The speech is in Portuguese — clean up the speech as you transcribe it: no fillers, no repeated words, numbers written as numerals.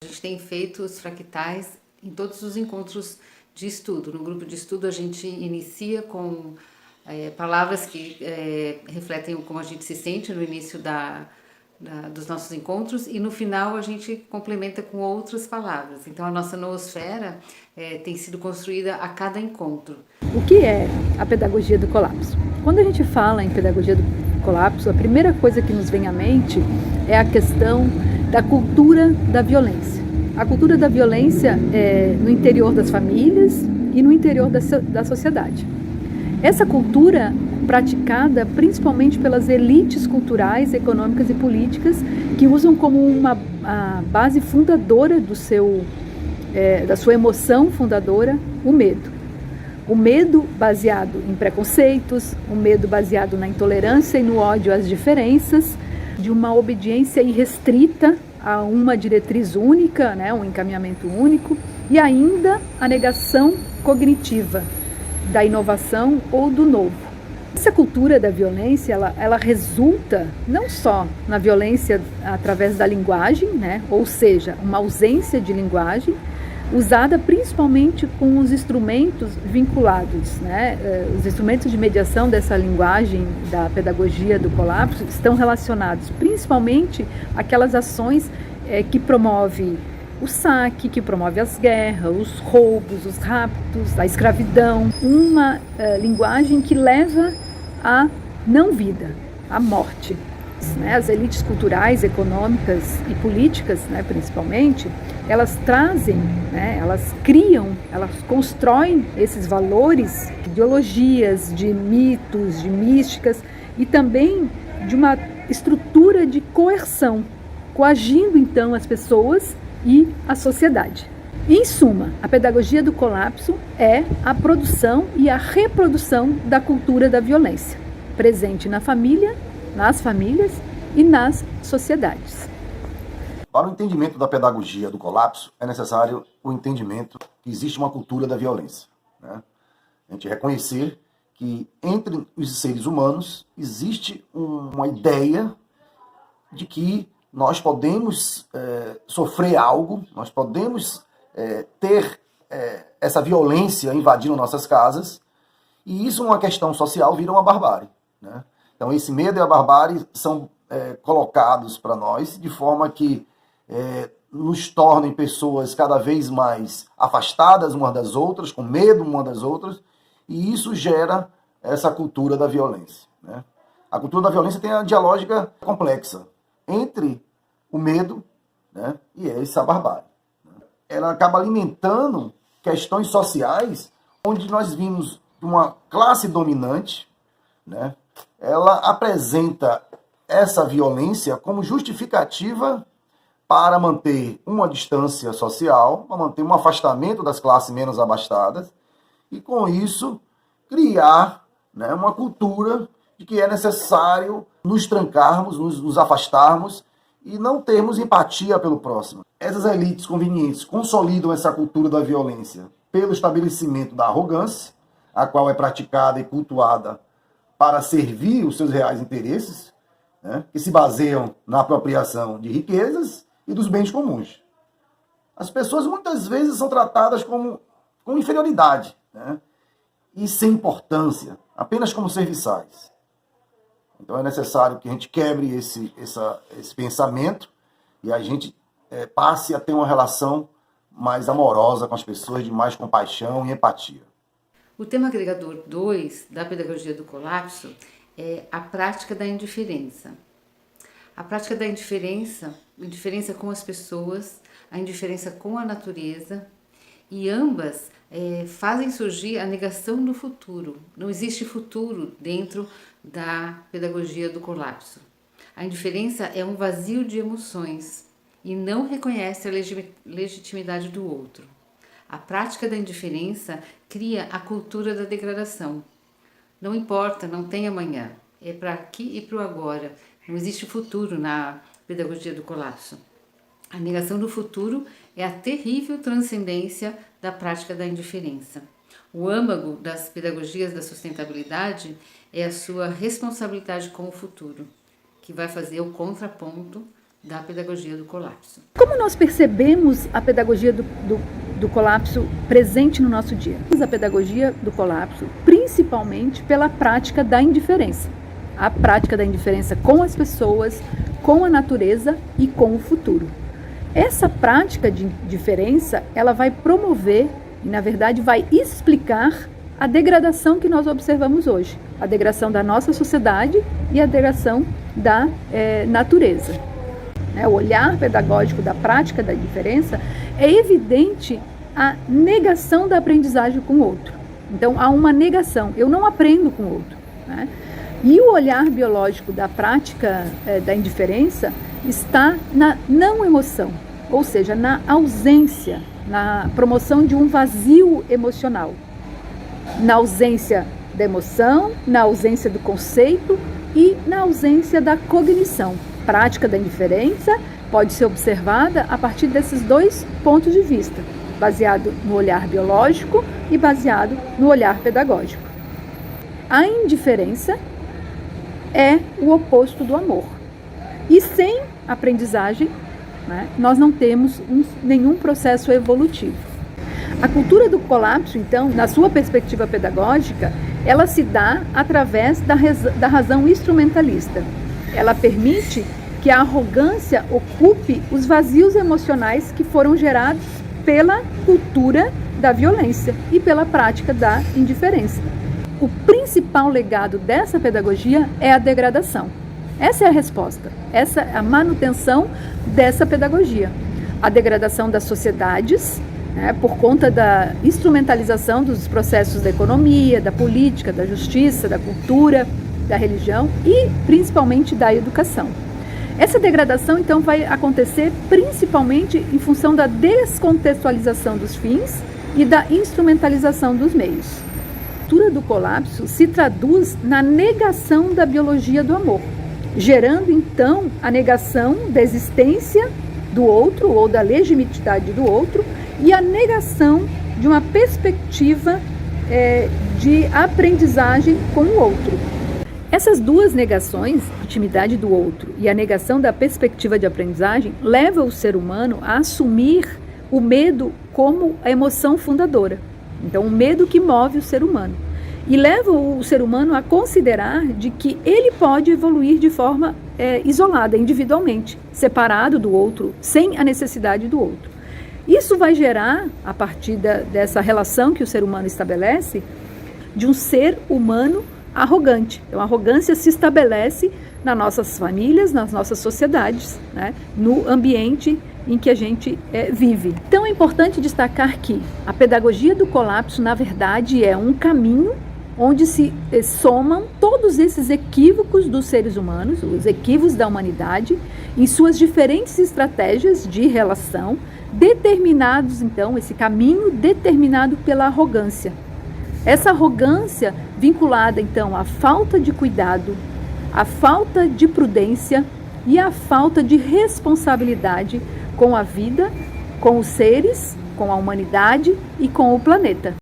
A gente tem feito os fractais em todos os encontros de estudo. No grupo de estudo a gente inicia com palavras que refletem como a gente se sente no início dos nossos encontros, e no final a gente complementa com outras palavras. Então a nossa noosfera tem sido construída a cada encontro. O que é a pedagogia do colapso? Quando a gente fala em pedagogia do colapso, a primeira coisa que nos vem à mente é a questão da cultura da violência. A cultura da violência é no interior das famílias e no interior da sociedade. Essa cultura praticada principalmente pelas elites culturais, econômicas e políticas, que usam como a base fundadora da sua emoção fundadora o medo. O medo baseado em preconceitos, o medo baseado na intolerância e no ódio às diferenças, de uma obediência irrestrita a uma diretriz única, né, um encaminhamento único, e ainda a negação cognitiva da inovação ou do novo. Essa cultura da violência, ela resulta não só na violência através da linguagem, né, ou seja, uma ausência de linguagem, usada principalmente com os instrumentos vinculados, né? Os instrumentos de mediação dessa linguagem da pedagogia do colapso estão relacionados principalmente àquelas ações que promove o saque, que promove as guerras, os roubos, os raptos, a escravidão, uma linguagem que leva à não vida, à morte. As elites culturais, econômicas e políticas, né, principalmente, elas trazem, né, elas criam, elas constroem esses valores, ideologias, de mitos, de místicas e também de uma estrutura de coerção, coagindo então as pessoas e a sociedade. Em suma, a pedagogia do colapso é a produção e a reprodução da cultura da violência, presente na família, nas famílias e nas sociedades. Para o entendimento da pedagogia do colapso, é necessário o entendimento que existe uma cultura da violência, né? A gente reconhecer que entre os seres humanos existe uma ideia de que nós podemos sofrer algo, nós podemos ter essa violência invadindo nossas casas, e isso, uma questão social, vira uma barbárie, né? Então, esse medo e a barbárie são colocados para nós de forma que nos tornem pessoas cada vez mais afastadas umas das outras, com medo umas das outras, e isso gera essa cultura da violência, né? A cultura da violência tem a dialógica complexa entre o medo, né, e essa barbárie. Ela acaba alimentando questões sociais onde nós vimos uma classe dominante, né? Ela apresenta essa violência como justificativa para manter uma distância social, para manter um afastamento das classes menos abastadas, e com isso criar, né, uma cultura de que é necessário nos trancarmos, nos afastarmos e não termos empatia pelo próximo. Essas elites convenientes consolidam essa cultura da violência pelo estabelecimento da arrogância, a qual é praticada e cultuada para servir os seus reais interesses, né, que se baseiam na apropriação de riquezas e dos bens comuns. As pessoas muitas vezes são tratadas com inferioridade, né, e sem importância, apenas como serviçais. Então é necessário que a gente quebre esse pensamento e a gente passe a ter uma relação mais amorosa com as pessoas, de mais compaixão e empatia. O tema agregador 2 da pedagogia do colapso é a prática da indiferença. A prática da indiferença com as pessoas, a indiferença com a natureza, e ambas fazem surgir a negação do futuro. Não existe futuro dentro da pedagogia do colapso. A indiferença é um vazio de emoções e não reconhece a legitimidade do outro. A prática da indiferença cria a cultura da degradação. Não importa, não tem amanhã. É para aqui e para o agora. Não existe futuro na pedagogia do colapso. A negação do futuro é a terrível transcendência da prática da indiferença. O âmago das pedagogias da sustentabilidade é a sua responsabilidade com o futuro, que vai fazer o contraponto da pedagogia do colapso. Como nós percebemos a pedagogia do colapso presente no nosso dia? A pedagogia do colapso, principalmente pela prática da indiferença. A prática da indiferença com as pessoas, com a natureza e com o futuro. Essa prática de indiferença, ela vai promover e, na verdade, vai explicar a degradação que nós observamos hoje. A degradação da nossa sociedade e a degradação da natureza. O olhar pedagógico da prática da indiferença é evidente a negação da aprendizagem com o outro. Então, há uma negação, eu não aprendo com o outro. Né? E o olhar biológico da prática da indiferença está na não emoção, ou seja, na ausência, na promoção de um vazio emocional, na ausência da emoção, na ausência do conceito e na ausência da cognição. A prática da indiferença pode ser observada a partir desses dois pontos de vista, baseado no olhar biológico e baseado no olhar pedagógico. A indiferença é o oposto do amor. E sem aprendizagem, né, nós não temos nenhum processo evolutivo. A cultura do colapso, então, na sua perspectiva pedagógica, ela se dá através da razão instrumentalista. Ela permite que a arrogância ocupe os vazios emocionais que foram gerados pela cultura da violência e pela prática da indiferença. O principal legado dessa pedagogia é a degradação. Essa é a resposta, essa é a manutenção dessa pedagogia. A degradação das sociedades, por conta da instrumentalização dos processos da economia, da política, da justiça, da cultura, da religião e principalmente da educação. Essa degradação, então, vai acontecer principalmente em função da descontextualização dos fins e da instrumentalização dos meios. A cultura do colapso se traduz na negação da biologia do amor, gerando, então, a negação da existência do outro ou da legitimidade do outro e a negação de uma perspectiva de aprendizagem com o outro. Essas duas negações, a intimidade do outro e a negação da perspectiva de aprendizagem, levam o ser humano a assumir o medo como a emoção fundadora. Então, o medo que move o ser humano. E leva o ser humano a considerar de que ele pode evoluir de forma isolada, individualmente, separado do outro, sem a necessidade do outro. Isso vai gerar, a partir dessa relação que o ser humano estabelece, de um ser humano arrogante. Então, a arrogância se estabelece nas nossas famílias, nas nossas sociedades, né, no ambiente em que a gente vive. Então, é importante destacar que a pedagogia do colapso, na verdade, é um caminho onde se somam todos esses equívocos dos seres humanos, os equívocos da humanidade, em suas diferentes estratégias de relação, determinados, então, esse caminho determinado pela arrogância. Essa arrogância vinculada, então, à falta de cuidado, à falta de prudência e à falta de responsabilidade com a vida, com os seres, com a humanidade e com o planeta.